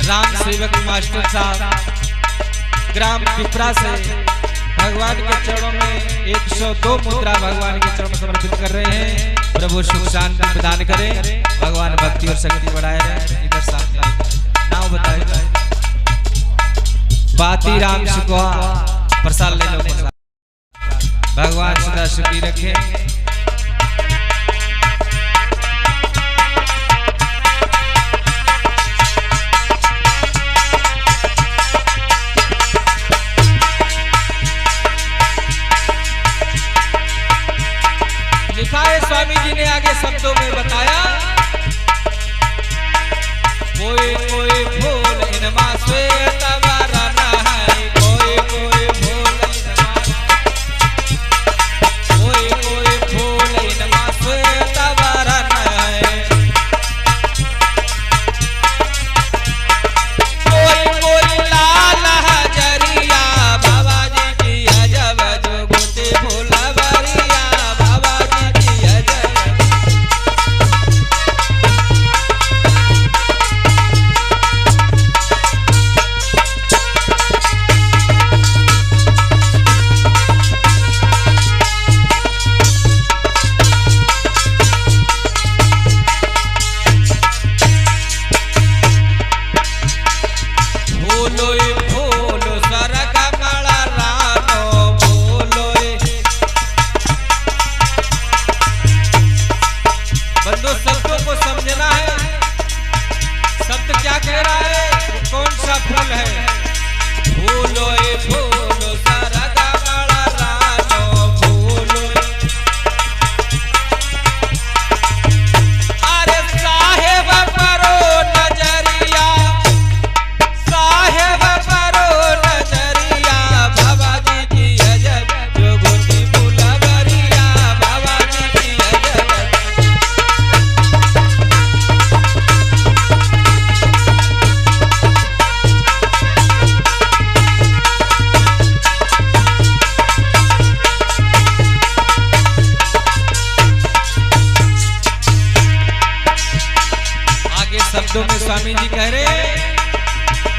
राम सेवक मास्टर साहब ग्राम पिपरा से भगवान के चरणों में 102 मुद्रा भगवान के चरणों में समर्पित कर रहे हैं। प्रभु सुख शांति प्रदान करें, भगवान भक्ति और शक्ति बढ़ाए रहे। इधर सामने नाम बताए बाती राम सुखा प्रसाद ले लो। भगवान सदा सुखी रखें। लिखा है स्वामी जी ने आगे शब्दों में बताया, कोई कोई फूल इनमा श्वेत वरण है, कोई कोई फूल इनमा, कोई कोई फूल इनमा श्वेत वरण है, कोई कोई लाल हजरिया बाबा जी की अजब जुगती फूल बरिया बाबा शब्दों में स्वामी जी कह रहे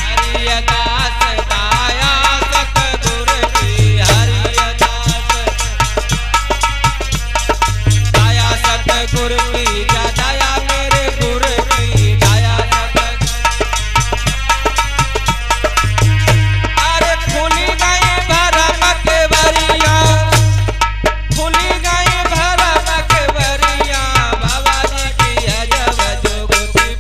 हरिदास दाया सतगुरु की, हरिदास दाया सतगुरु की, दाया मेरे गुरु की दाया सतगुरु। अरे फूली गई भरम के बरिया, फूली गई भरम के बरिया बाबा जी की अजब जुगती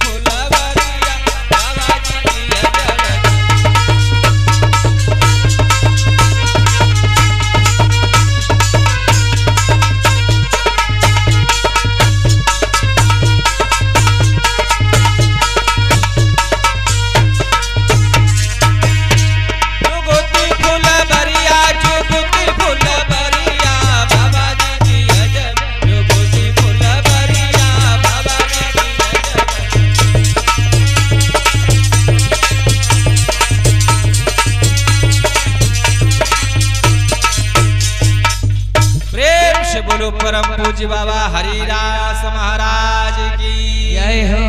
परम पूज्य बाबा हरिदास महाराज की जय हो,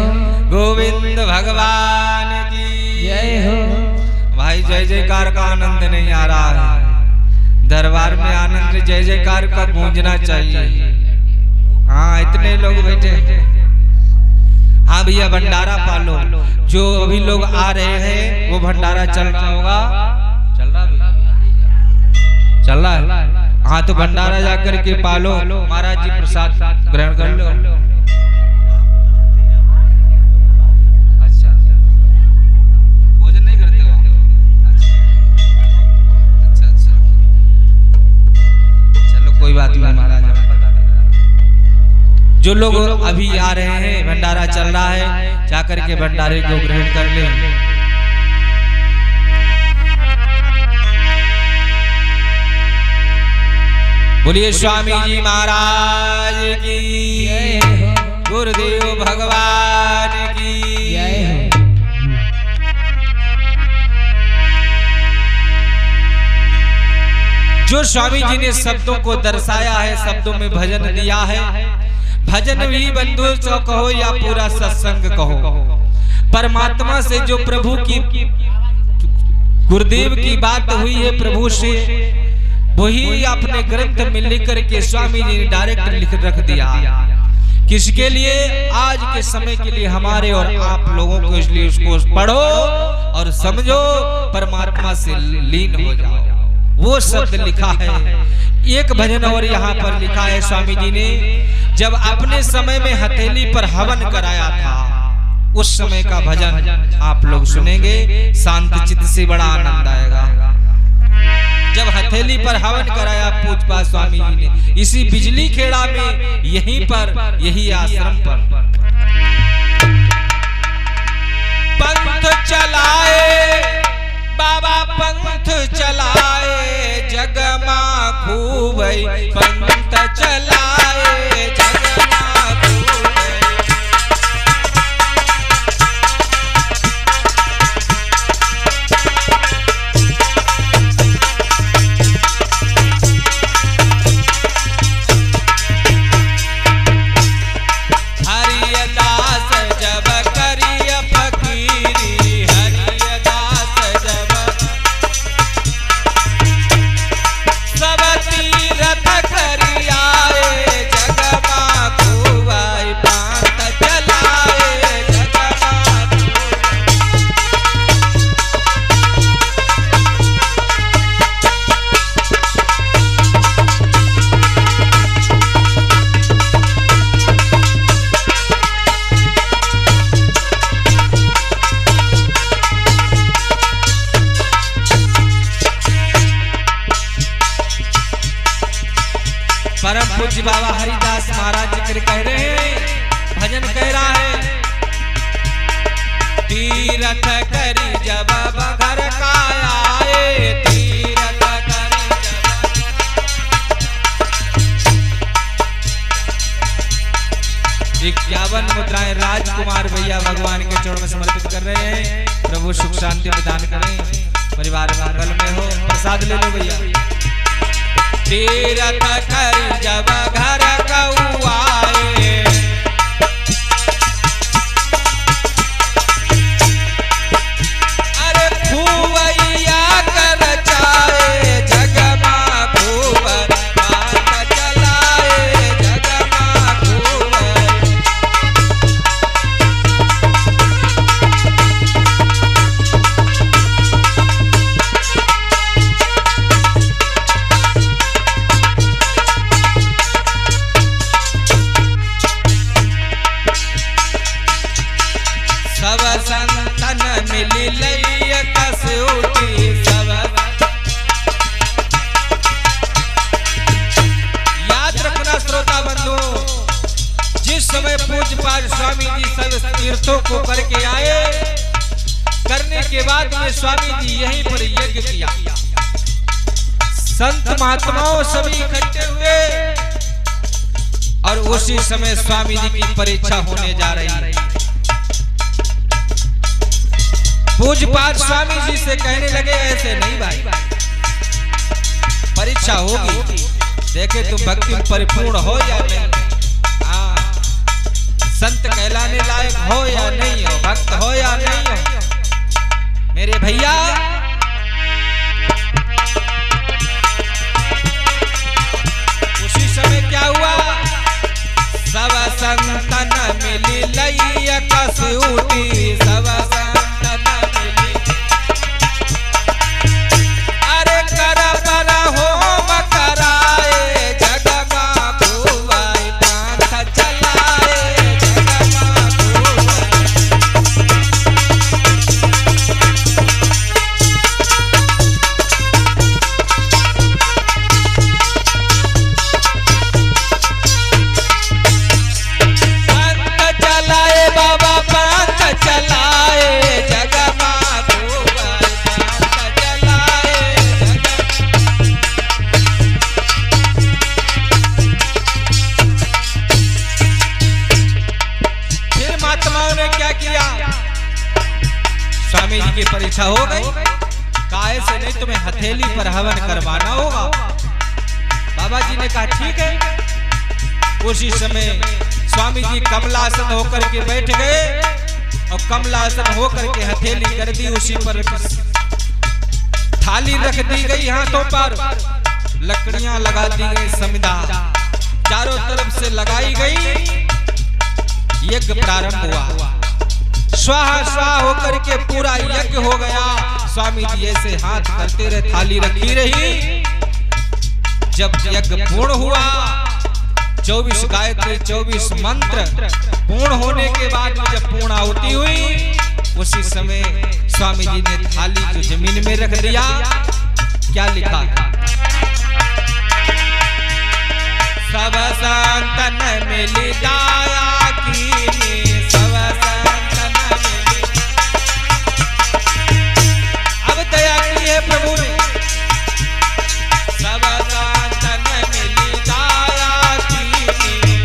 गोविंद भगवान की जय हो। भाई जय जयकार का आनंद नहीं आ रहा है, दरबार में आनंद जय जयकार का गूंजना चाहिए। हाँ इतने लोग बैठे। हाँ भैया भंडारा पालो, जो अभी लोग आ रहे हैं वो भंडारा चल रहा होगा, चल रहा है। हाँ तो भंडारा जाकर के पालो, महाराज जी प्रसाद ग्रहण कर लो। अच्छा भोजन नहीं करते हो? अच्छा अच्छा चलो कोई बात नहीं महाराज। जो लोग अभी आ रहे हैं भंडारा चल रहा है, जाकर के भंडारे को ग्रहण कर ले। बोलिए स्वामी जी महाराज की, गुरुदेव भगवान की। जो स्वामी जी ने शब्दों को दर्शाया है, शब्दों में भजन दिया है। भजन भी बंधु कहो या पूरा सत्संग कहो, परमात्मा से जो प्रभु की गुरुदेव की बात हुई है प्रभु से, वही अपने ग्रंथ में लिख करके स्वामी जी ने डायरेक्ट लिख रख दिया। किसके लिए? आज के समय के लिए, हमारे और आप लोगों को। इसलिए उसको पढ़ो और समझो, परमात्मा से लीन हो जाओ। वो शब्द लिखा है। एक भजन और यहाँ पर लिखा है स्वामी जी ने, जब अपने समय में हथेली पर हवन कराया था, उस समय का भजन आप लोग सुनेंगे, शांत चित्त से बड़ा आनंद आएगा। जब हथेली पर हवन कराया पूजपाल स्वामी जी ने, इसी बिजली खेड़ा में, यहीं पर, यही आश्रम पर। पंथ चलाए बाबा, पंथ चलाए जगमा खूब, पंथ चलाए जगमा खूब। परम पूज्य बाबा हरिदास महाराज जिक्र कह रहे हैं, भजन कह रहा है। तीरथ करी जब घर का आए, तीरथ करी जब। 51 मुद्राएं राजकुमार भैया भगवान के चरणों में समर्पित कर रहे हैं। प्रभु सुख शांति प्रदान करें, परिवार मंगल में हो। प्रसाद ले लो भैया। तीरथ कर जब घर कऊ आए, अरे खूबैया कर चाहे जगमा खूब, पंथ चलाए जगमा खूब। संतन मिली लैया कसौटी, सब याद रखना श्रोता बंधु, जिस समय पूज्यपाल स्वामी जी सब तीर्थों को करके आए, करने के बाद में स्वामी जी यहीं पर यज्ञ किया। संत महात्माओं सभी इकट्ठे हुए और उसी समय स्वामी जी की परीक्षा होने जा रही है। पूज्यपाल स्वामी जी से कहने लगे, ऐसे नहीं भाई, परीक्षा होगी, देखे तुम भक्ति में परिपूर्ण हो या नहीं, संत कहलाने लायक हो या नहीं हो, भक्त हो या नहीं हो। मेरे भैया उसी समय क्या हुआ, सब संतन मिली लैया कसौटी, सब स्वामी जी की परीक्षा हो गई, काहे से नहीं तुम्हें हथेली पर हवन करवाना होगा। बाबा जी ने कहा ठीक है। उसी समय स्वामी जी कमलासन होकर के बैठ गए और कमलासन होकर के हथेली कर दी, उसी पर थाली रख दी गई, हाथों पर लकड़ियां लगा दी गई, समिधा चारों तरफ से लगाई गई। यज्ञ प्रारंभ हुआ, स्वाहा स्वाहा होकर के पूरा यज्ञ हो गया। स्वामी जी ऐसे हाथ करते रहे, थाली रखी रही। जब यज्ञ पूर्ण हुआ, 24 गायत्री 24 मंत्र पूर्ण होने के बाद जब पूर्ण आहुति हुई, उसी समय स्वामी जी ने थाली जो जमीन में रख दिया। क्या लिखा? सब संतन मिली दाया कीनी, सब संतन मिली। अब दया की है प्रभु ने, सब संतन मिली दाया कीनी।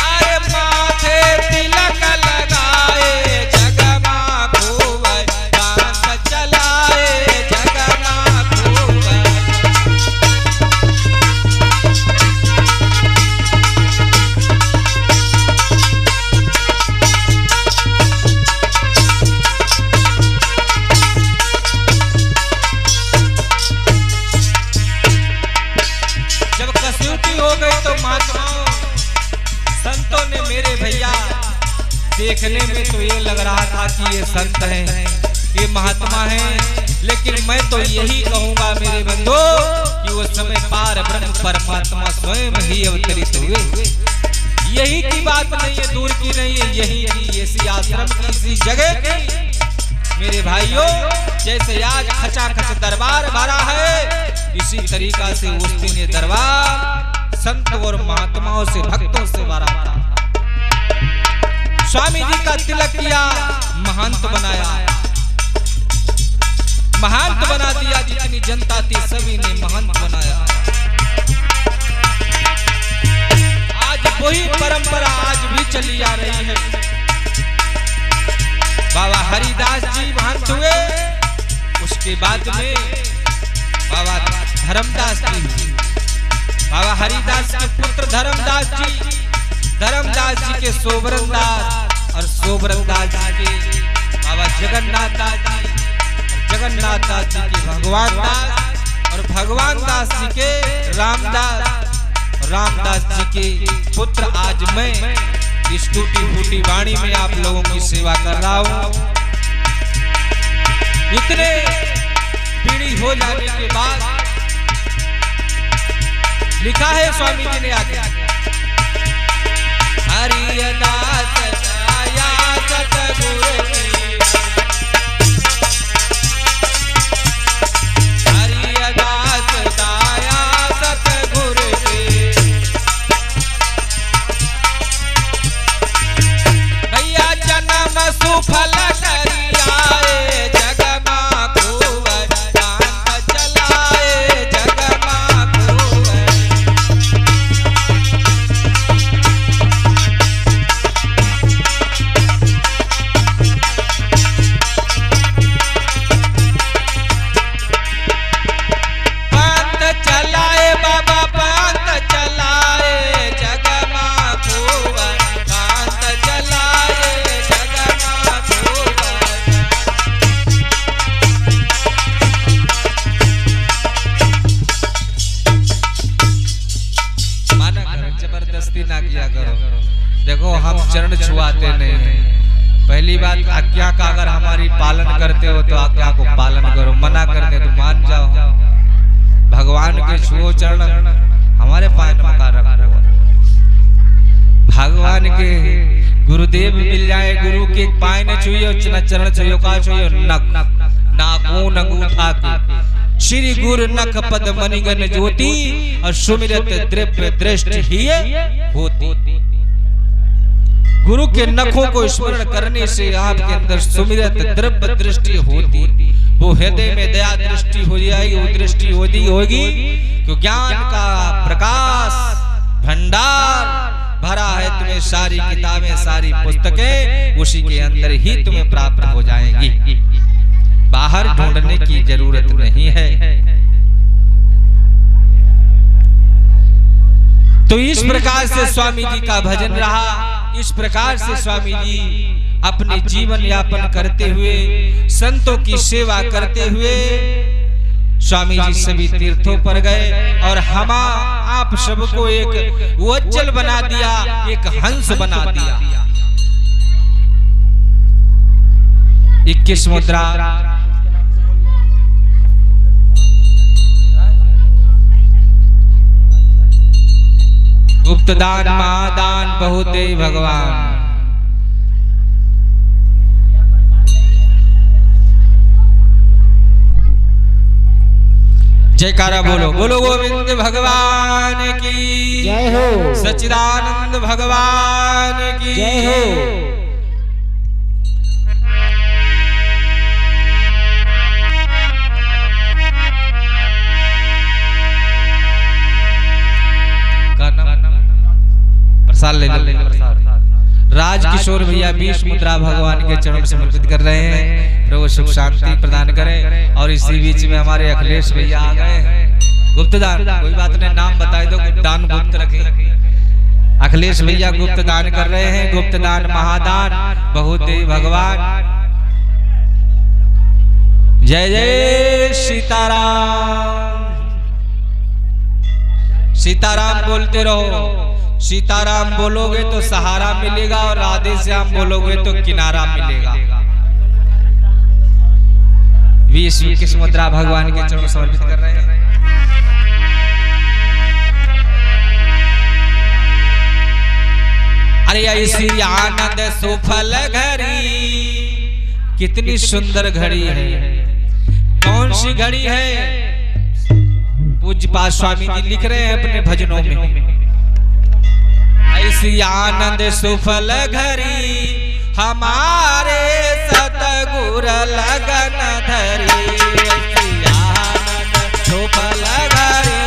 अरे माथे तिलक लगाए, जगमा खूब डांस चलाए, जगमा खूब। जब कसूती हो गई तो महात्माओं संतों ने, मेरे भैया देखने में तो ये लग रहा था कि ये संत हैं, ये महात्मा हैं, लेकिन मैं तो यही कहूंगा मेरे बंधु कि वो समय पार ब्रह्म परमात्मा स्वयं ही अवतरित हुए। यही की बात नहीं है, दूर की नहीं है, यही की इसी आश्रम की, इसी जगह की। मेरे भाइयों, जैसे आज खचाखच दरबार भरा है, इसी तरीका से उस दिन ये दरबार संत और महात्माओं से, भक्तों से भरा था। स्वामी जी का तिलक किया, महंत बनाया, महंत बना दिया। जितनी जनता थी सभी ने महंत बनाया। आज वही परंपरा आज भी चली आ रही है। बाबा हरिदास जी महंत हुए, उसके बाद में बाबा धर्मदास जी हुए। बाबा हरिदास के पुत्र धर्मदास जी, धर्मदास जी के सोबरन दास, और सोबरन दास जी के बाबा जगन्नाथ दास जी, जगन्नाथ दास जी के भगवान दास, और भगवान दास जी के रामदास, रामदास जी के पुत्र आज मैं इस टूटी फूटी वाणी में आप लोगों की सेवा कर रहा हूँ। इतने पीढ़ी हो जाने के बाद लिखा है स्वामी जी ने आगे, हरिदास आया सतगुरु की, हरिदास आया सतगुरु की। भैया जन्म सुफल करियाए, जगमा खूब डांस चलाए, जगमा खूब। पंथ चलाए बाबा, पंथ चलाए, जगमा खूब पंथ चलाए, जगमा खूब। माना करो, जबरदस्ती ना किया करो। देखो हम चरण छुआते नहीं हैं। पहली बात, आज्ञा का अगर हमारी पालन करते हो तो आज्ञा को पालन करो, मना करते तो मान जाओ। भगवान के छुओ चरण, हमारे पाए नमका रखो। भगवान के गुरुदेव मिल जाए, गुरु के पाए न छुइयो, चरण छुइयो, का छुइयो नक नाखून अंगूठा के, श्री गुरु नख पद मणिगण ज्योति, और सुमिरत द्रव्य दृष्टि ही होती। गुरु के नखों को स्मरण करने से आपके अंदर सुमिरत द्रव्य दृष्टि होती, वो हृदय में दया दृष्टि हो जाएगी, वो दृष्टि होगी तो ज्ञान का प्रकाश भंडार भरा है तुम्हें, सारी किताबें सारी पुस्तकें उसी के अंदर ही तुम्हें प्राप्त हो जाएंगी, बाहर ढूंढने की जरूरत नहीं है। तो इस प्रकार से स्वामी जी का भजन रहा। इस प्रकार से स्वामी जी अपने जीवन यापन करते हुए, संतों की सेवा करते हुए स्वामी जी सभी तीर्थों पर गए और हम आप सबको एक वज्जल बना दिया, एक हंस बना दिया। 21 मुद्रा गुप्तदान महादान बहुत दे भगवान। जयकारा बोलो, बोलो गोविंद भगवान की जय हो, सच्चिदानंद भगवान की जय हो। प्रसाद ले लो। राजकिशोर भैया 20 मुद्रा भगवान के चरणों में समर्पित कर रहे हैं। प्रभु सुख शांति प्रदान करें। और इसी बीच में हमारे अखिलेश भैया आ गए। गुप्तदान, कोई बात नहीं, नाम बताए दो, दान गुप्त रखें। अखिलेश भैया गुप्त दान कर रहे हैं। गुप्तदान महादान बहुत देव भगवान। जय जय सीताराम। सीताराम बोलते रहो। सीताराम बोलोगे तो सहारा मिलेगा और राधे श्याम बोलोगे तो किनारा मिलेगा। 20 मुद्रा भगवान के चरणों समर्पित कर रहे हैं। अरे ऐसी आनंद सुफल घड़ी, कितनी सुंदर घड़ी है। कौन सी घड़ी है? पूज्यपाद स्वामी जी लिख रहे हैं अपने भजनों में। ऐसी आनंद सुफल घड़ी हमारे सतगुर लगन धरी। ऐसी आनंद सुफल घड़ी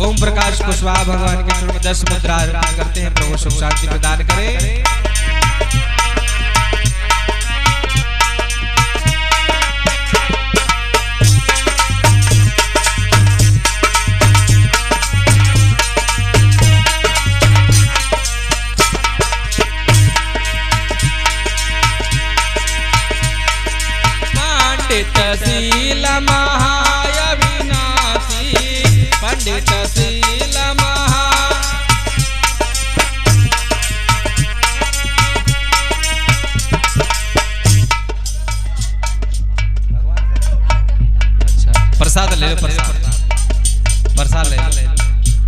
ओम प्रकाश कुशवाहा भगवान के चरणों में 10 मुद्रा अर्पण करते हैं। प्रभु सुख शांति प्रदान करें। पंडित शील महाविनाशी, पंडित शील महा प्रसाद ले लो, प्रसाद ले लो।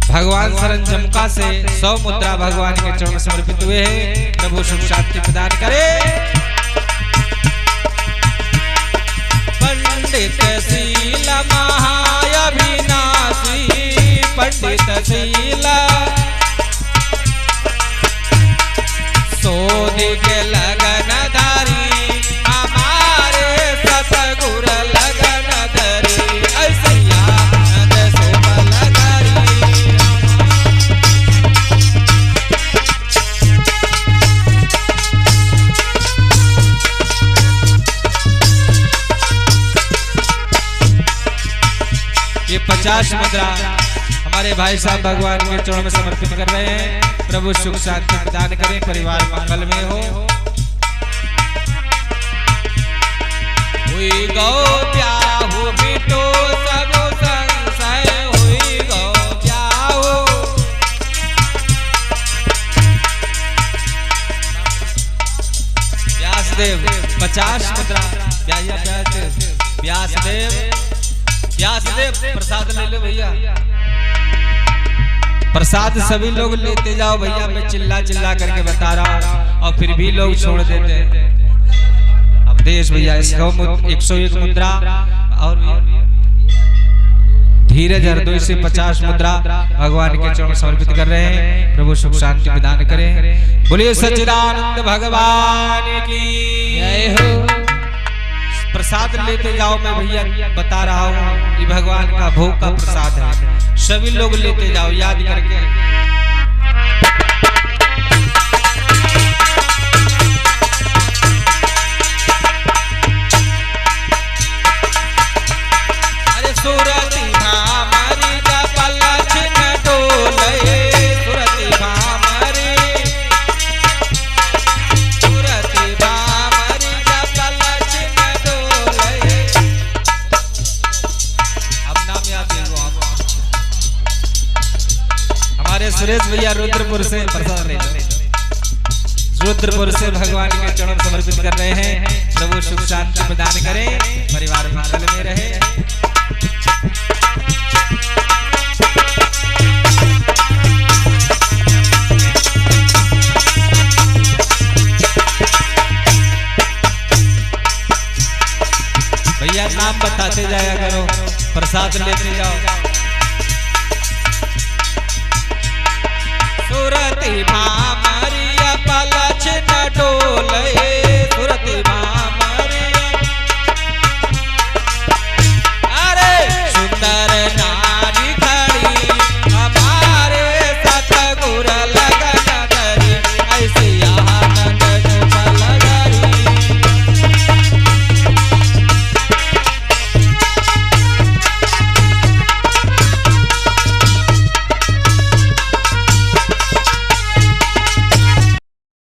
भगवान भगवान शरण जमका से 100 मुद्रा भगवान के चरण समर्पित हुए हैं। प्रभु सुख शांति प्रदान करे। पंडित शील महाअविनाशी पंडित शील सोधि के लगन धारी हमारे सतगुर लगन धरी ऐसे याद शुभ लगारी। ये 50 मुद्रा हमारे भाई साहब भगवान के चरणों में समर्पित कर रहे हैं। प्रभु सुख शांति प्रदान करें, परिवार मंगल में हो। हुई गौ ब्याहु बिटो सब संशय हुई गौ ब्याहु। व्यासदेव 50 मुद्रा व्यासदेव प्रसाद ले लो भैया। प्रसाद सभी लोग लेते जाओ भैया। मैं चिल्ला चिल्ला करके बता रहा हूँ और फिर भी लोग छोड़ देते हैं। अब देश भैया 101 मुद्रा और धीरज हृदय से 50 मुद्रा भगवान के चरण समर्पित कर रहे हैं। प्रभु सुख शांति प्रदान करें। बोलिए सच्चिदानंद भगवान की जय हो। प्रसाद लेते जाओ। मैं भैया बता रहा हूँ ये भगवान का भोग का प्रसाद है। सभी लोग लेते जाओ याद करके। अरे सूरती भामरी जपल छिन डोले सूरती भामरी जपल छिन डोले। अब नाम याद है वो हमारे सुरेश भैया रुद्रपुर से प्रसाद ले रुद्रपुर से भगवान के चरण समर्पित कर रहे हैं। प्रभु सुख शांति प्रदान करें, परिवार मंगल में रहे। भैया नाम बताते जाया करो, प्रसाद लेते जाओ। सूरती भामरी जपल